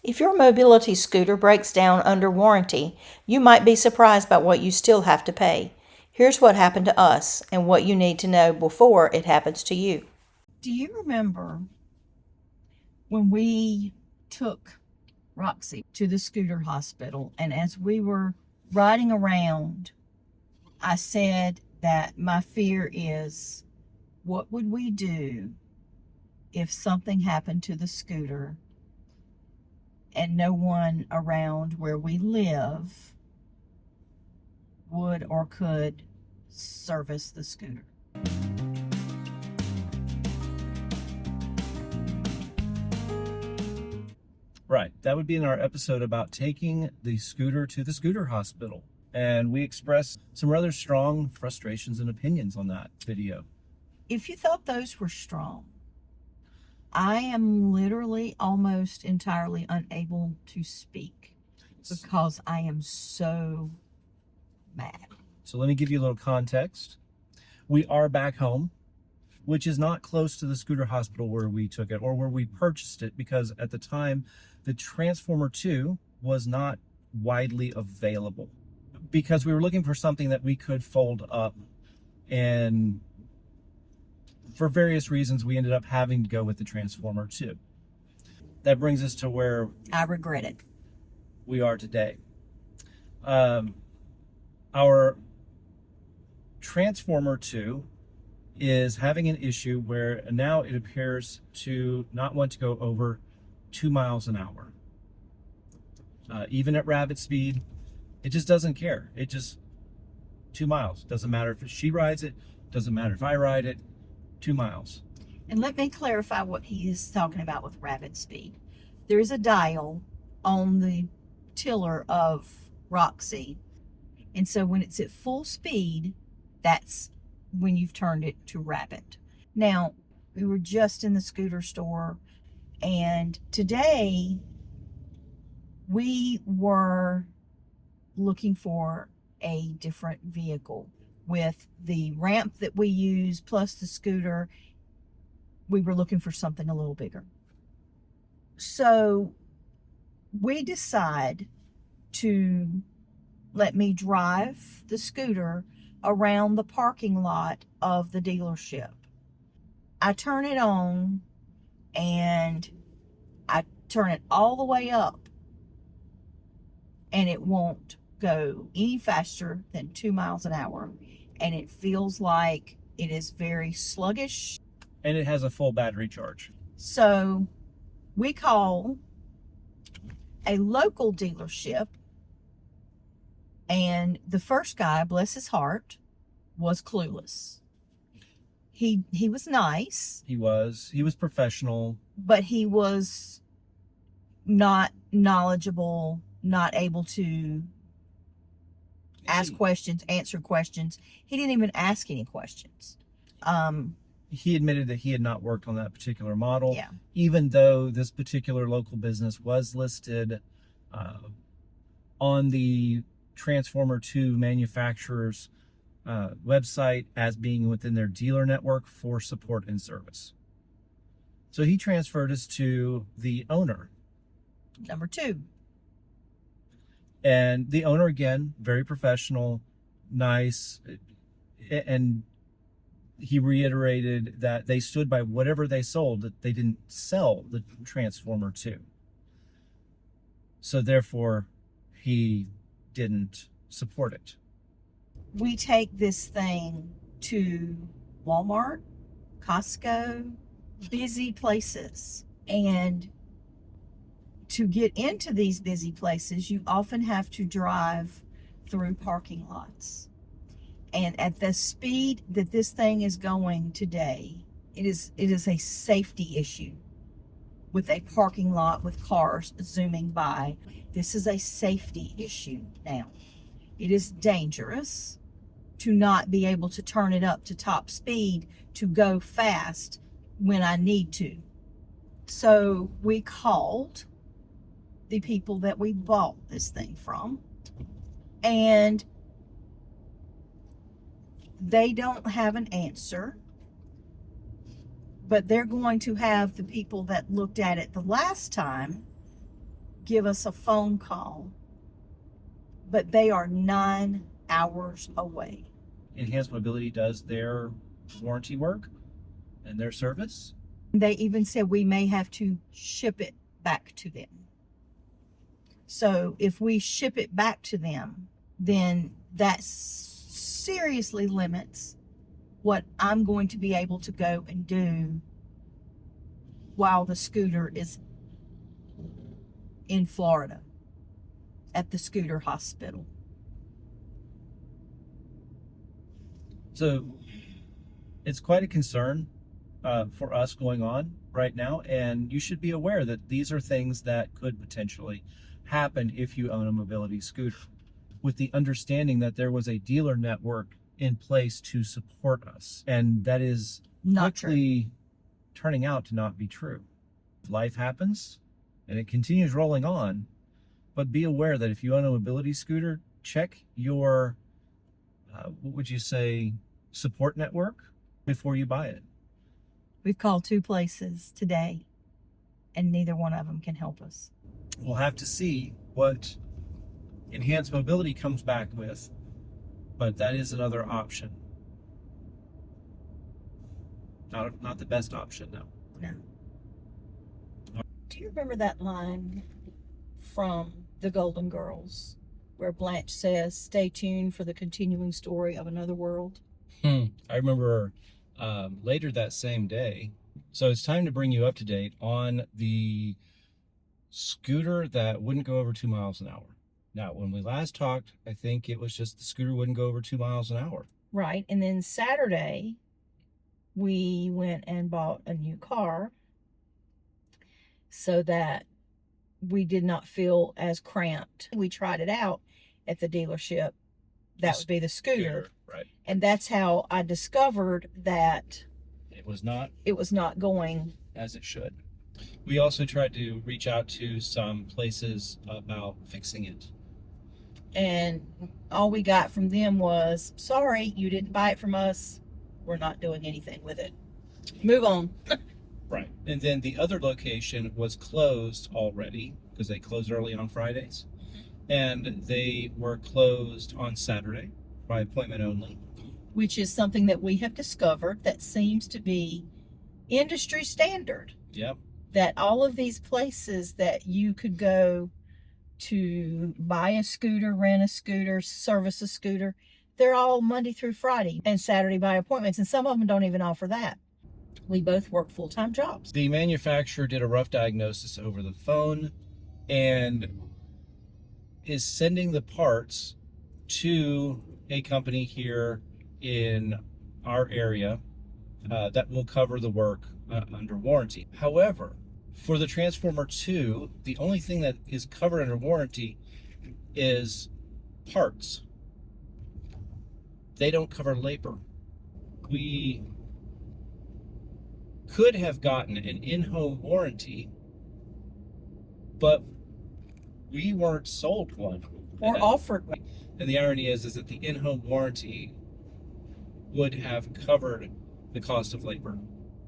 If your mobility scooter breaks down under warranty, you might be surprised by what you still have to pay. Here's what happened to us and what you need to know before it happens to you. Do you remember when we took Roxy to the scooter hospital, and as we were riding around, I said that my fear is, what would we do if something happened to the scooter and no one around where we live would or could service the scooter? Right. That would be in our episode about taking the scooter to the scooter hospital. And we expressed some rather strong frustrations and opinions on that video. If you thought those were strong, I am literally almost entirely unable to speak because I am so mad. So let me give you a little context. We are back home, which is not close to the scooter hospital where we took it or where we purchased it, because at the time, the Transformer 2 was not widely available, because we were looking for something that we could fold up, and for various reasons, we ended up having to go with the Transformer 2. That brings us to where I regret it. We are today. Our Transformer 2 is having an issue where now it appears to not want to go over 2 miles an hour. Even at rapid speed, it just doesn't care. It just, 2 miles. Doesn't matter if she rides it, doesn't matter if I ride it, 2 miles. And let me clarify what he is talking about with rapid speed. There is a dial on the tiller of Roxy, and so when it's at full speed, that's when you've turned it to rapid. Now, we were just in the scooter store, and today we were looking for a different vehicle. With the ramp that we use plus the scooter, we were looking for something a little bigger. So we decide to let me drive the scooter around the parking lot of the dealership. I turn it on and I turn it all the way up, and it won't go any faster than 2 miles an hour. And it feels like it is very sluggish. And it has a full battery charge. So we call a local dealership, and the first guy, bless his heart, was clueless. He was nice. He was professional. But he was not knowledgeable, not able to ask questions, answer questions. He didn't even ask any questions. He admitted that he had not worked on that particular model, yeah, even though this particular local business was listed on the Transformer 2 manufacturer's website as being within their dealer network for support and service. So he transferred us to the owner. Number 2. And the owner, again, very professional, nice, and he reiterated that they stood by whatever they sold, that they didn't sell the Transformer 2. So therefore, he didn't support it. We take this thing to Walmart, Costco, busy places. And to get into these busy places, you often have to drive through parking lots. And at the speed that this thing is going today, it is a safety issue with a parking lot with cars zooming by. This is a safety issue now. It is dangerous to not be able to turn it up to top speed to go fast when I need to. So we called the people that we bought this thing from, and they don't have an answer, but they're going to have the people that looked at it the last time give us a phone call, but they are 9 hours away. Enhanced Mobility does their warranty work and their service. They even said we may have to ship it back to them. So if we ship it back to them, then that seriously limits what I'm going to be able to go and do while the scooter is in Florida at the scooter hospital. So it's quite a concern for us going on right now, and you should be aware that these are things that could potentially happen if you own a mobility scooter, with the understanding that there was a dealer network in place to support us, and that is Not quickly turning out to not be true. Life happens and it continues rolling on, but be aware that if you own a mobility scooter, check your what would you say, support network before you buy it. We've called 2 places today, and neither one of them can help us. We'll have to see what Enhanced Mobility comes back with, but that is another option. Not the best option, no. No. Do you remember that line from The Golden Girls where Blanche says, "Stay tuned for the continuing story of another world"? I remember later that same day. So it's time to bring you up to date on the scooter that wouldn't go over 2 miles an hour. Now, when we last talked, I think it was just the scooter wouldn't go over 2 miles an hour. Right. And then Saturday, we went and bought a new car so that we did not feel as cramped. We tried it out at the dealership. That would be the scooter. Right. And that's how I discovered that It was not going as it should. We also tried to reach out to some places about fixing it. And all we got from them was, "Sorry, you didn't buy it from us. We're not doing anything with it. Move on." Right. And then the other location was closed already because they close early on Fridays. And they were closed on Saturday by appointment only. Which is something that we have discovered that seems to be industry standard. Yep. That all of these places that you could go to buy a scooter, rent a scooter, service a scooter, they're all Monday through Friday and Saturday by appointments. And some of them don't even offer that. We both work full-time jobs. The manufacturer did a rough diagnosis over the phone and is sending the parts to a company here in our area that will cover the work under warranty. However, for the Transformer 2, the only thing that is covered under warranty is parts. They don't cover labor. We could have gotten an in-home warranty, but we weren't sold one. Or offered one. And the irony is that the in-home warranty would have covered the cost of labor.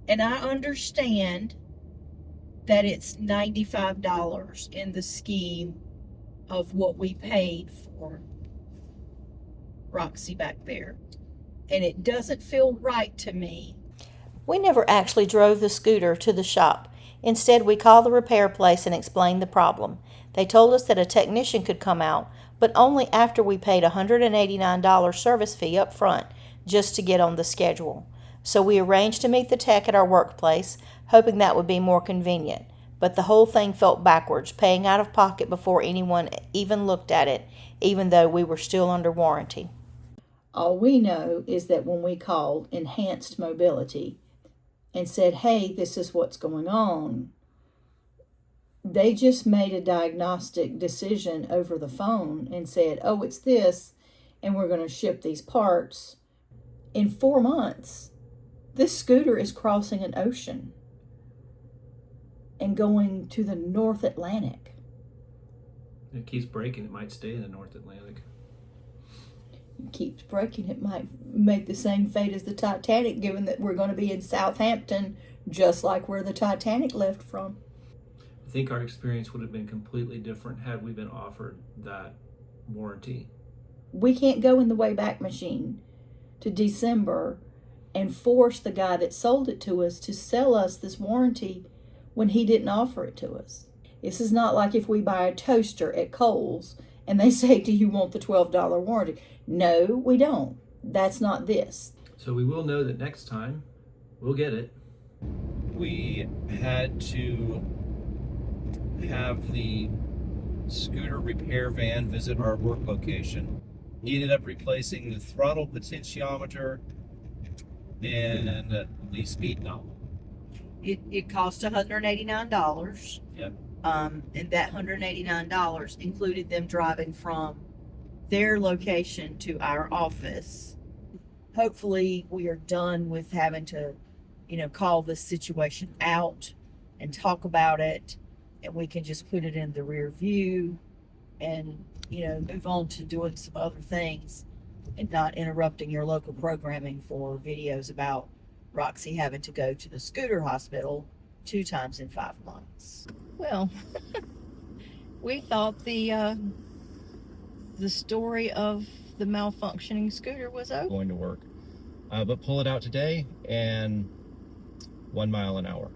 And I understand that it's $95 in the scheme of what we paid for Roxy back there. And it doesn't feel right to me. We never actually drove the scooter to the shop. Instead, we called the repair place and explained the problem. They told us that a technician could come out, but only after we paid a $189 service fee up front just to get on the schedule. So we arranged to meet the tech at our workplace, hoping that would be more convenient. But the whole thing felt backwards, paying out of pocket before anyone even looked at it, even though we were still under warranty. All we know is that when we called Enhanced Mobility and said, "Hey, this is what's going on," they just made a diagnostic decision over the phone and said, "Oh, it's this, and we're going to ship these parts." In 4 months, this scooter is crossing an ocean and going to the North Atlantic. It keeps breaking. It might stay in the North Atlantic. It keeps breaking. It might make the same fate as the Titanic, given that we're going to be in Southampton, just like where the Titanic left from. I think our experience would have been completely different had we been offered that warranty. We can't go in the Wayback Machine to December and force the guy that sold it to us to sell us this warranty when he didn't offer it to us. This is not like if we buy a toaster at Kohl's and they say, do you want the $12 warranty? No, we don't. That's not this. So we will know that next time we'll get it. We had to have the scooter repair van visit our work location. He ended up replacing the throttle potentiometer and the speed knob. It cost $189. Yep. And that $189 included them driving from their location to our office. Hopefully we are done with having to, call this situation out and talk about it, and we can just put it in the rear view and, move on to doing some other things and not interrupting your local programming for videos about Roxy having to go to the scooter hospital 2 times in 5 months. Well, we thought the story of the malfunctioning scooter was over. Going to work. But pull it out today and 1 mile an hour.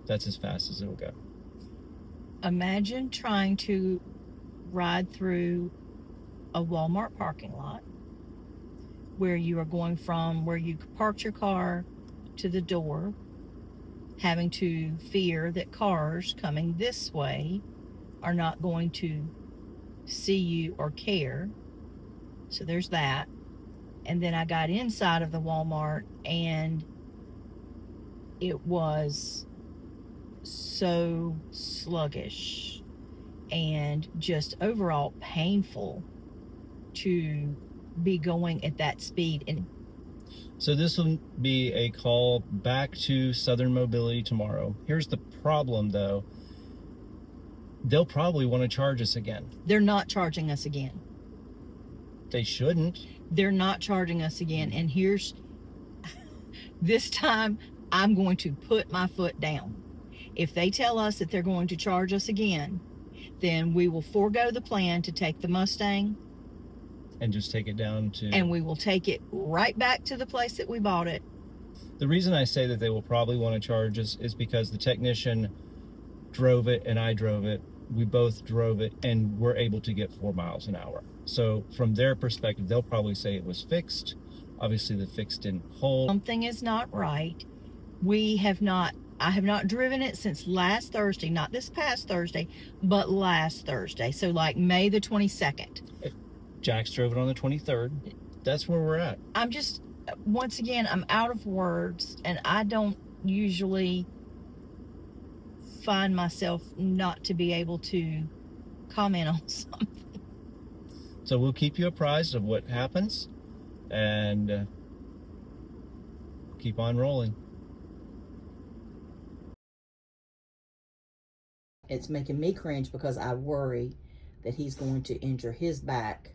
That's as fast as it'll go. Imagine trying to ride through a Walmart parking lot where you are going from where you parked your car to the door, having to fear that cars coming this way are not going to see you or care. So there's that. And then I got inside of the Walmart and it was so sluggish and just overall painful to be going at that speed. And so this will be a call back to Southern Mobility tomorrow. Here's the problem though. They'll probably want to charge us again. they're not charging us again. They shouldn't. They're not charging us again. And here's, this time I'm going to put my foot down. If they tell us that they're going to charge us again, then we will forego the plan to take the Mustang And just take it down to... and we will take it right back to the place that we bought it. The reason I say that they will probably want to charge us is because the technician drove it and I drove it. We both drove it and we're able to get 4 miles an hour. So from their perspective, they'll probably say it was fixed. Obviously the fix didn't hold. Something is not right. I have not driven it since last Thursday, not this past Thursday, but last Thursday. So like May the 22nd. Jax drove it on the 23rd. That's where we're at. I'm just, once again, I'm out of words, and I don't usually find myself not to be able to comment on something. So we'll keep you apprised of what happens and keep on rolling. It's making me cringe because I worry that he's going to injure his back